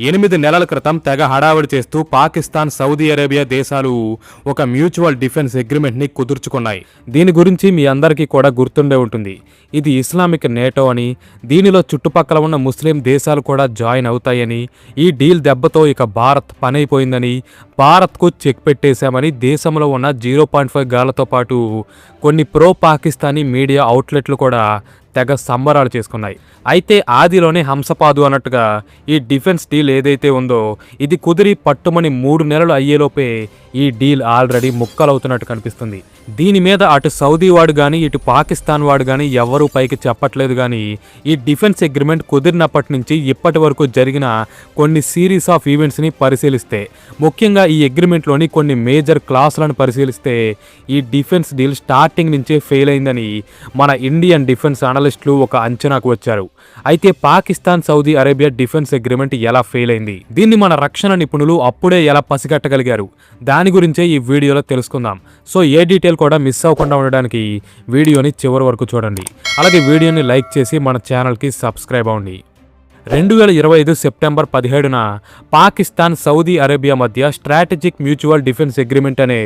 8 నెలల క్రితం తెగ హడావిడి చేస్తూ పాకిస్తాన్, సౌదీ అరేబియా దేశాలు ఒక మ్యూచువల్ డిఫెన్స్ అగ్రిమెంట్ని కుదుర్చుకున్నాయి. దీని గురించి మీ అందరికీ కూడా గుర్తుండే ఉంటుంది. ఇది ఇస్లామిక్ నేటో అని, దీనిలో చుట్టుపక్కల ఉన్న ముస్లిం దేశాలు కూడా జాయిన్ అవుతాయని, ఈ డీల్ దెబ్బతో ఇక భారత్ పనైపోయిందని, భారత్కు చెక్ పెట్టేశామని దేశంలో ఉన్న 0.5 గాలతో పాటు కొన్ని ప్రో పాకిస్తానీ మీడియా అవుట్లెట్లు కూడా తెగ సంబరాలు చేసుకున్నాయి. అయితే ఆదిలోనే హంసపాదు అన్నట్టుగా ఈ డిఫెన్స్ డీల్ ఏదైతే ఉందో ఇది కుదిరి పట్టుమని 3 నెలలు అయ్యేలోపే ఈ డీల్ ఆల్రెడీ ముక్కలవుతున్నట్టు కనిపిస్తుంది. దీని మీద అటు సౌదీ వాడు కానీ ఇటు పాకిస్తాన్ వాడు కానీ ఎవరూ పైకి చెప్పట్లేదు. కానీ ఈ డిఫెన్స్ అగ్రిమెంట్ కుదిరినప్పటి నుంచి ఇప్పటి వరకు జరిగిన కొన్ని సిరీస్ ఆఫ్ ఈవెంట్స్ని పరిశీలిస్తే, ముఖ్యంగా ఈ అగ్రిమెంట్లోని కొన్ని మేజర్ క్లాసులను పరిశీలిస్తే ఈ డిఫెన్స్ డీల్ స్టార్టింగ్ నుంచే ఫెయిల్ అయిందని మన ఇండియన్ డిఫెన్స్ అనలిస్టులు ఒక అంచనాకు వచ్చారు. అయితే Pakistan, Saudi Arabia defence agreement ఎలా ఫెయిల్ అయింది, దీన్ని మన రక్షణ నిపుణులు అప్పుడే ఎలా పసిగట్టగలిగారు, దాని గురించే ఈ వీడియోలో తెలుసుకుందాం. సో ఏ డీటెయిల్ కూడా మిస్ అవ్వకుండా ఉండడానికి వీడియోని చివరి వరకు చూడండి. అలాగే వీడియోని లైక్ చేసి మన ఛానల్కి సబ్స్క్రైబ్ అవ్వండి. 2025 సెప్టెంబర్ 17న పాకిస్తాన్, సౌదీ అరేబియా మధ్య స్ట్రాటజిక్ మ్యూచువల్ డిఫెన్స్ అగ్రిమెంట్ అనే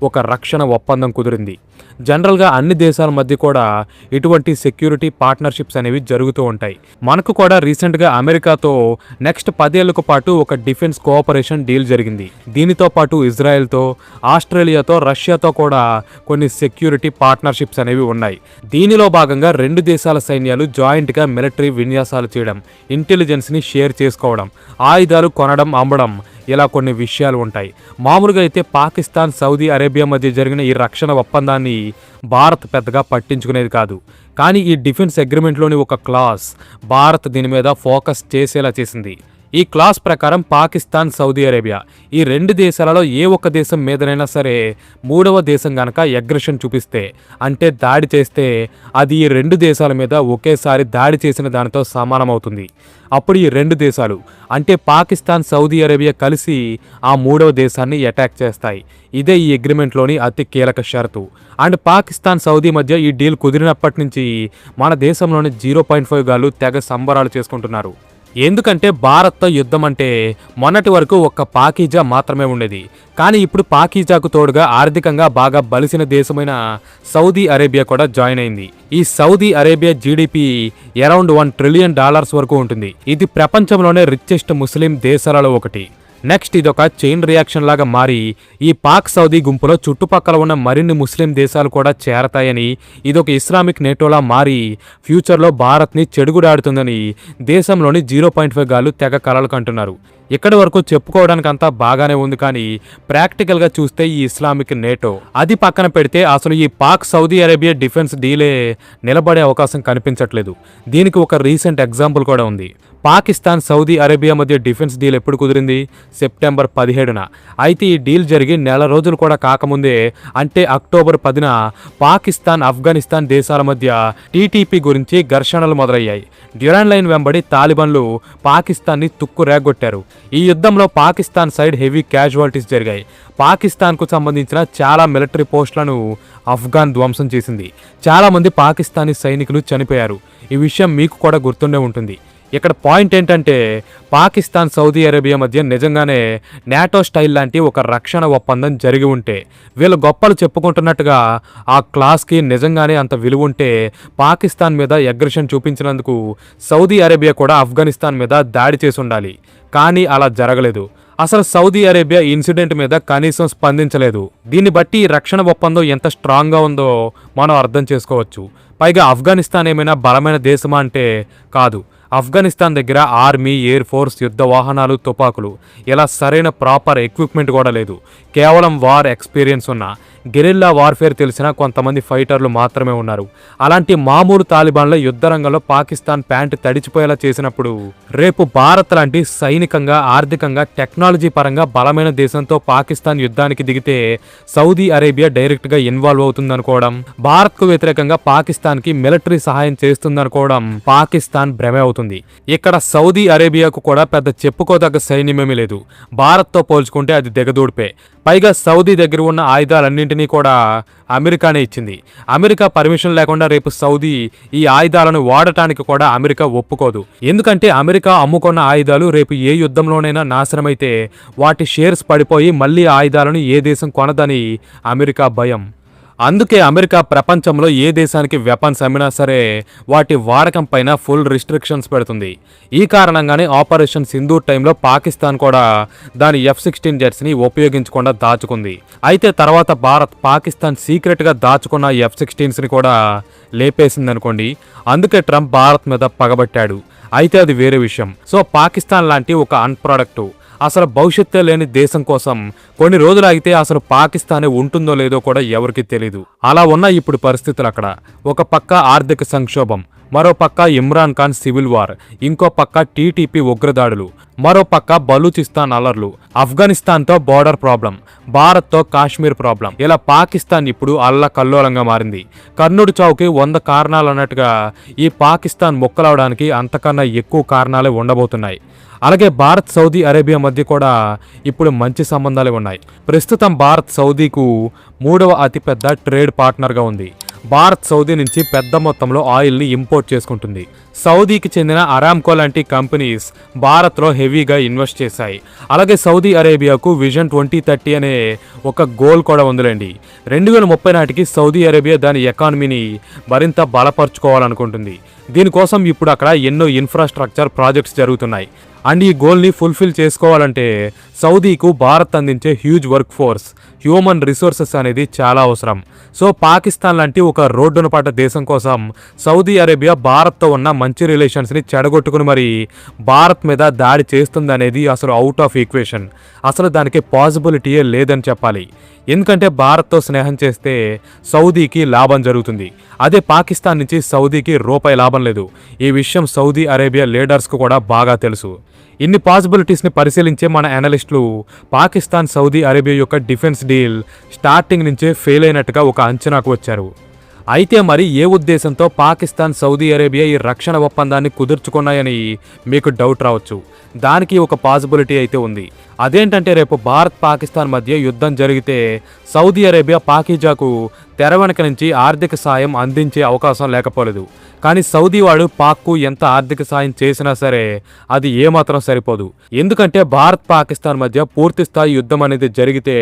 ఒక రక్షణ ఒప్పందం కుదిరింది. జనరల్గా అన్ని దేశాల మధ్య కూడా ఇటువంటి సెక్యూరిటీ పార్ట్నర్షిప్స్ అనేవి జరుగుతూ ఉంటాయి. మనకు కూడా రీసెంట్గా అమెరికాతో నెక్స్ట్ 10 ఏళ్లకు పాటు ఒక డిఫెన్స్ కోఆపరేషన్ డీల్ జరిగింది. దీనితో పాటు ఇజ్రాయెల్తో, ఆస్ట్రేలియాతో, రష్యాతో కూడా కొన్ని సెక్యూరిటీ పార్ట్నర్షిప్స్ అనేవి ఉన్నాయి. దీనిలో భాగంగా 2 దేశాల సైన్యాలు జాయింట్గా మిలిటరీ విన్యాసాలు చేయడం, ఇంటెలిజెన్స్ని షేర్ చేసుకోవడం, ఆయుధాలు కొనడం, అమ్మడం, ఇలా కొన్ని విషయాలు ఉంటాయి. మామూలుగా అయితే పాకిస్తాన్, సౌదీ అరేబియా మధ్య జరిగిన ఈ రక్షణ ఒప్పందాన్ని భారత్ పెద్దగా పట్టించుకునేది కాదు. కానీ ఈ డిఫెన్స్ అగ్రిమెంట్లోని ఒక క్లాస్ భారత్ దీని మీద ఫోకస్ చేసేలా చేసింది. ఈ క్లాస్ ప్రకారం పాకిస్తాన్, సౌదీ అరేబియా ఈ 2 దేశాలలో ఏ ఒక్క దేశం మీదనైనా సరే 3వ దేశం గనక అగ్రెషన్ చూపిస్తే, అంటే దాడి చేస్తే, అది ఈ 2 దేశాల మీద ఒకేసారి దాడి చేసిన దానితో సమానమవుతుంది. అప్పుడు ఈ 2 దేశాలు అంటే పాకిస్తాన్, సౌదీ అరేబియా కలిసి ఆ 3వ దేశాన్ని అటాక్ చేస్తాయి. ఇదే ఈ అగ్రిమెంట్లోని అతి కీలక షరతు. అండ్ పాకిస్తాన్, సౌదీ మధ్య ఈ డీల్ కుదిరినప్పటి నుంచి మన దేశంలోని 0.5 గాలు తెగ సంబరాలు చేసుకుంటున్నారు. ఎందుకంటే భారత్తో యుద్ధం అంటే మొన్నటి వరకు ఒక్క పాకీజా మాత్రమే ఉండేది. కానీ ఇప్పుడు పాకీజాకు తోడుగా ఆర్థికంగా బాగా బలిసిన దేశమైన సౌదీ అరేబియా కూడా జాయిన్ అయింది. ఈ Saudi Arabia GDP around $1 trillion వరకు ఉంటుంది. ఇది ప్రపంచంలోనే రిచెస్ట్ ముస్లిం దేశాలలో ఒకటి. నెక్స్ట్ ఇదొక చైన్ రియాక్షన్ లాగా మారి ఈ పాక్, సౌదీ గుంపులో చుట్టుపక్కల ఉన్న మరిన్ని ముస్లిం దేశాలు కూడా చేరతాయని, ఇదొక ఇస్లామిక్ నేటోలా మారి ఫ్యూచర్లో భారత్ని చెడుగుడాడుతుందని దేశంలోని 0.5 గాలు తెగ కలలు కంటున్నారు. ఇక్కడి వరకు చెప్పుకోవడానికి అంతా బాగానే ఉంది. కానీ ప్రాక్టికల్గా చూస్తే ఈ ఇస్లామిక్ నేటో అది పక్కన పెడితే అసలు ఈ Pak, Saudi Arabia defence delay నిలబడే అవకాశం కనిపించట్లేదు. దీనికి ఒక రీసెంట్ ఎగ్జాంపుల్ కూడా ఉంది. పాకిస్తాన్, సౌదీ అరేబియా మధ్య డిఫెన్స్ డీల్ ఎప్పుడు కుదిరింది? సెప్టెంబర్ 17న. అయితే ఈ డీల్ జరిగి నెల రోజులు కూడా కాకముందే, అంటే అక్టోబర్ 10న పాకిస్తాన్, ఆఫ్ఘనిస్తాన్ దేశాల మధ్య టీటీపీ గురించి ఘర్షణలు మొదలయ్యాయి. డ్యూరాన్ లైన్ వెంబడి తాలిబాన్లు పాకిస్తాన్ని తుక్కు రేగొట్టారు. ఈ యుద్ధంలో పాకిస్తాన్ సైడ్ హెవీ క్యాజువాలిటీస్ జరిగాయి. పాకిస్తాన్కు సంబంధించిన చాలా మిలిటరీ పోస్టులను ఆఫ్ఘాన్ ధ్వంసం చేసింది. చాలామంది పాకిస్తానీ సైనికులు చనిపోయారు. ఈ విషయం మీకు కూడా గుర్తుండే ఉంటుంది. ఇక్కడ పాయింట్ ఏంటంటే పాకిస్తాన్, సౌదీ అరేబియా మధ్య నిజంగానే నాటో స్టైల్ లాంటి ఒక రక్షణ ఒప్పందం జరిగి ఉంటే, వీళ్ళు గొప్పలు చెప్పుకుంటున్నట్టుగా ఆ క్లాస్కి నిజంగానే అంత విలువ ఉంటే, పాకిస్తాన్ మీద అగ్రెషన్ చూపించినందుకు సౌదీ అరేబియా కూడా ఆఫ్ఘనిస్తాన్ మీద దాడి చేసి ఉండాలి. కానీ అలా జరగలేదు. అసలు సౌదీ అరేబియా ఇన్సిడెంట్ మీద కనీసం స్పందించలేదు. దీన్ని బట్టి ఈ రక్షణ ఒప్పందం ఎంత స్ట్రాంగ్గా ఉందో మనం అర్థం చేసుకోవచ్చు. పైగా ఆఫ్ఘనిస్తాన్ ఏమైనా బలమైన దేశమా అంటే కాదు. ఆఫ్ఘనిస్తాన్ దగ్గర ఆర్మీ, ఎయిర్ ఫోర్స్, యుద్ధ వాహనాలు, తుపాకులు, ఇలా సరైన ప్రాపర్ ఎక్విప్మెంట్ కూడా లేదు. కేవలం వార్ ఎక్స్పీరియన్స్ ఉన్న, గెరిల్లా వార్ఫేర్ తెలిసిన కొంతమంది ఫైటర్లు మాత్రమే ఉన్నారు. అలాంటి మామూలు తాలిబాన్ల యుద్ధ రంగంలో పాకిస్తాన్ ప్యాంటు తడిచిపోయేలా చేసినప్పుడు రేపు భారత్ లాంటి సైనికంగా, ఆర్థికంగా, టెక్నాలజీ పరంగా బలమైన దేశంతో పాకిస్తాన్ యుద్ధానికి దిగితే సౌదీ అరేబియా డైరెక్ట్గా ఇన్వాల్వ్ అవుతుందనుకోవడం, భారత్కు వ్యతిరేకంగా పాకిస్తాన్కి మిలిటరీ సహాయం చేస్తుందనుకోవడం పాకిస్తాన్ భ్రమే అవుతుంది. ఇక్కడ సౌదీ అరేబియాకు కూడా పెద్ద చెప్పుకోదగ్గ సైన్యమేమీ లేదు. భారత్తో పోల్చుకుంటే అది దిగదూడిపే. పైగా సౌదీ దగ్గర ఉన్న ఆయుధాలన్నింటినీ ఆయుధాలన్నింటినీ కూడా అమెరికానే ఇచ్చింది. అమెరికా పర్మిషన్ లేకుండా రేపు సౌదీ ఈ ఆయుధాలను వాడటానికి కూడా అమెరికా ఒప్పుకోదు. ఎందుకంటే అమెరికా అమ్ముకున్న ఆయుధాలు రేపు ఏ యుద్ధంలోనైనా నాశనమైతే వాటి షేర్స్ పడిపోయి మళ్ళీ ఆయుధాలను ఏ దేశం కొనదని అమెరికా భయం. అందుకే అమెరికా ప్రపంచంలో ఏ దేశానికి వెపన్స్ అమ్మినా సరే వాటి వాడకం పైన ఫుల్ రిస్ట్రిక్షన్స్ పెడుతుంది. ఈ కారణంగానే ఆపరేషన్ సింధూర్ టైంలో పాకిస్తాన్ కూడా దాని F-16 జెట్స్ని ఉపయోగించకుండా దాచుకుంది. అయితే తర్వాత భారత్ పాకిస్తాన్ సీక్రెట్గా దాచుకున్న F-16స్ని కూడా లేపేసింది అనుకోండి. అందుకే ట్రంప్ భారత్ మీద పగబట్టాడు. అయితే అది వేరే విషయం. సో పాకిస్తాన్ లాంటి ఒక అన్ప్రొడక్టివ్ అసలు భవిష్యత్తే లేని దేశం కోసం కొన్ని రోజులు ఆగితే అసలు పాకిస్తానే ఉంటుందో లేదో కూడా ఎవరికి తెలీదు. అలా ఉన్న ఇప్పుడు పరిస్థితులు అక్కడ ఒక పక్క ఆర్థిక సంక్షోభం, మరో పక్క ఇమ్రాన్ ఖాన్ సివిల్ వార్, ఇంకో పక్క టీటీపీ ఉగ్రదాడులు, మరో పక్క బలూచిస్తాన్ అలర్లు, ఆఫ్ఘనిస్తాన్తో బోర్డర్ ప్రాబ్లం, భారత్తో కాశ్మీర్ ప్రాబ్లం. ఇలా పాకిస్తాన్ ఇప్పుడు అల్లకల్లోలంగా మారింది. కర్ణుడి చావుకి 100 కారణాలు అన్నట్టుగా ఈ పాకిస్తాన్ మొక్కలవడానికి అంతకన్నా ఎక్కువ కారణాలే ఉండబోతున్నాయి. అలాగే భారత్ సౌదీ అరేబియా మధ్య కూడా ఇప్పుడు మంచి సంబంధాలు ఉన్నాయి. ప్రస్తుతం భారత్ సౌదీకు 3వ అతిపెద్ద ట్రేడ్ పార్ట్నర్గా ఉంది. భారత్ సౌదీ నుంచి పెద్ద మొత్తంలో ఆయిల్ని ఇంపోర్ట్ చేసుకుంటుంది. సౌదీకి చెందిన అరామ్కో లాంటి కంపెనీస్ భారత్లో హెవీగా ఇన్వెస్ట్ చేశాయి. అలాగే సౌదీ అరేబియాకు విజన్ 2030 అనే ఒక గోల్ కూడా ఉందిలేండి. 2030 నాటికి సౌదీ అరేబియా దాని ఎకానమీని మరింత బలపరుచుకోవాలనుకుంటుంది. దీనికోసం ఇప్పుడు అక్కడ ఎన్నో ఇన్ఫ్రాస్ట్రక్చర్ ప్రాజెక్ట్స్ జరుగుతున్నాయి. అండ్ ఈ గోల్ని ఫుల్ఫిల్ చేసుకోవాలంటే సౌదీకు భారత్ అందించే huge work force, human resources అనేది చాలా అవసరం. సో పాకిస్తాన్ లాంటి ఒక రోడ్డున పడ్డ దేశం కోసం సౌదీ అరేబియా భారత్తో ఉన్న మంచి రిలేషన్స్ని చెడగొట్టుకుని మరి భారత్ మీద దాడి చేస్తుంది అనేది అసలు అవుట్ ఆఫ్ ఈక్వేషన్. అసలు దానికి పాసిబిలిటీయే లేదని చెప్పాలి. ఎందుకంటే భారత్తో స్నేహం చేస్తే సౌదీకి లాభం జరుగుతుంది. అదే పాకిస్తాన్ నుంచి సౌదీకి రూపాయి లాభం లేదు. ఈ విషయం సౌదీ అరేబియా లీడర్స్కు కూడా బాగా తెలుసు. ఇన్ని పాసిబిలిటీస్ని పరిశీలించే మన అనలిస్టులు పాకిస్తాన్ సౌదీ అరేబియా యొక్క డిఫెన్స్ డీల్ స్టార్టింగ్ నుంచే ఫెయిల్ అయినట్టుగా ఒక అంచనాకు వచ్చారు. అయితే మరి ఏ ఉద్దేశంతో పాకిస్తాన్ సౌదీ అరేబియా ఈ రక్షణ ఒప్పందాన్ని కుదుర్చుకున్నాయని మీకు డౌట్ రావచ్చు. దానికి ఒక పాసిబిలిటీ అయితే ఉంది. అదేంటంటే రేపు భారత్ పాకిస్తాన్ మధ్య యుద్ధం జరిగితే సౌదీ అరేబియా పాకిజాకు తెర వెనక నుంచి ఆర్థిక సాయం అందించే అవకాశం లేకపోలేదు. కానీ సౌదీ వాడు పాక్కు ఎంత ఆర్థిక సాయం చేసినా సరే అది ఏమాత్రం సరిపోదు. ఎందుకంటే భారత్ పాకిస్తాన్ మధ్య పూర్తి స్థాయి యుద్ధం అనేది జరిగితే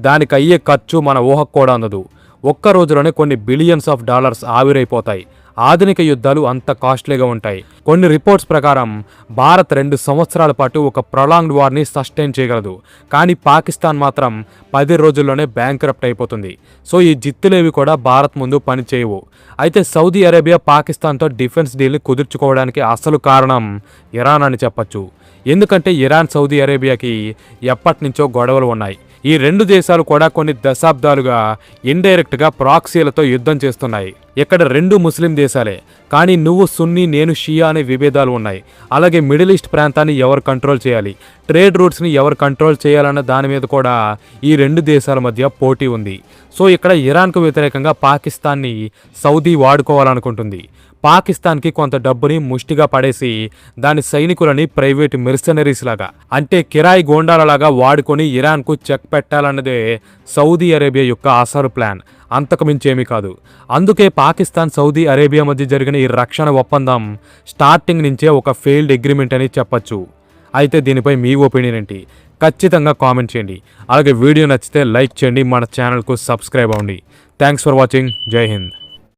దానికి అయ్యే ఖర్చు మన ఊహకు కూడా అందదు. ఒక్క రోజులోనే కొన్ని బిలియన్స్ ఆఫ్ డాలర్స్ ఆవిరైపోతాయి. ఆధునిక యుద్ధాలు అంత కాస్ట్లీగా ఉంటాయి. కొన్ని రిపోర్ట్స్ ప్రకారం భారత్ 2 సంవత్సరాల పాటు ఒక ప్రొలాంగ్డ్ వార్ని సస్టైన్ చేయగలదు. కానీ పాకిస్తాన్ మాత్రం 10 రోజుల్లోనే బ్యాంక్రప్ట్ అయిపోతుంది. సో ఈ జిత్తులేవి కూడా భారత్ ముందు పని చేయవు. అయితే సౌదీ అరేబియా పాకిస్తాన్తో డిఫెన్స్ డీల్ని కుదుర్చుకోవడానికి అసలు కారణం ఇరాన్ అని చెప్పచ్చు. ఎందుకంటే ఇరాన్ సౌదీ అరేబియాకి ఎప్పటి నుంచో గొడవలు ఉన్నాయి. ఈ 2 దేశాలు కూడా కొన్ని దశాబ్దాలుగా ఇండైరెక్ట్గా ప్రాక్సీలతో యుద్ధం చేస్తున్నాయి. ఇక్కడ 2 ముస్లిం దేశాలే, కానీ నువ్వు సున్నీ నేను షియా అనే విభేదాలు ఉన్నాయి. అలాగే మిడిల్ ఈస్ట్ ప్రాంతాన్ని ఎవరు కంట్రోల్ చేయాలి, ట్రేడ్ రూట్స్ని ఎవరు కంట్రోల్ చేయాలన్న దాని మీద కూడా ఈ 2 దేశాల మధ్య పోటీ ఉంది. సో ఇక్కడ ఇరాన్కు వ్యతిరేకంగా పాకిస్తాన్ని సౌదీ వాడుకోవాలనుకుంటుంది. పాకిస్తాన్కి కొంత డబ్బుని ముష్టిగా పడేసి దాని సైనికులని ప్రైవేట్ మెర్సనరీస్ లాగా, అంటే కిరాయి గోండాలలాగా వాడుకొని ఇరాన్కు చెక్ పెట్టాలన్నదే సౌదీ అరేబియా యొక్క అసలు ప్లాన్. అంతకు మించేమీ కాదు. అందుకే పాకిస్తాన్ సౌదీ అరేబియా మధ్య జరిగిన ఈ రక్షణ ఒప్పందం స్టార్టింగ్ నుంచే ఒక ఫెయిల్డ్ అగ్రిమెంట్ అని చెప్పచ్చు. అయితే దీనిపై మీ ఒపీనియన్ ఏంటి? ఖచ్చితంగా కామెంట్ చేయండి. అలాగే వీడియో నచ్చితే లైక్ చేయండి. మన ఛానల్కు సబ్స్క్రైబ్ అవ్వండి. Thanks for watching. జై హింద్.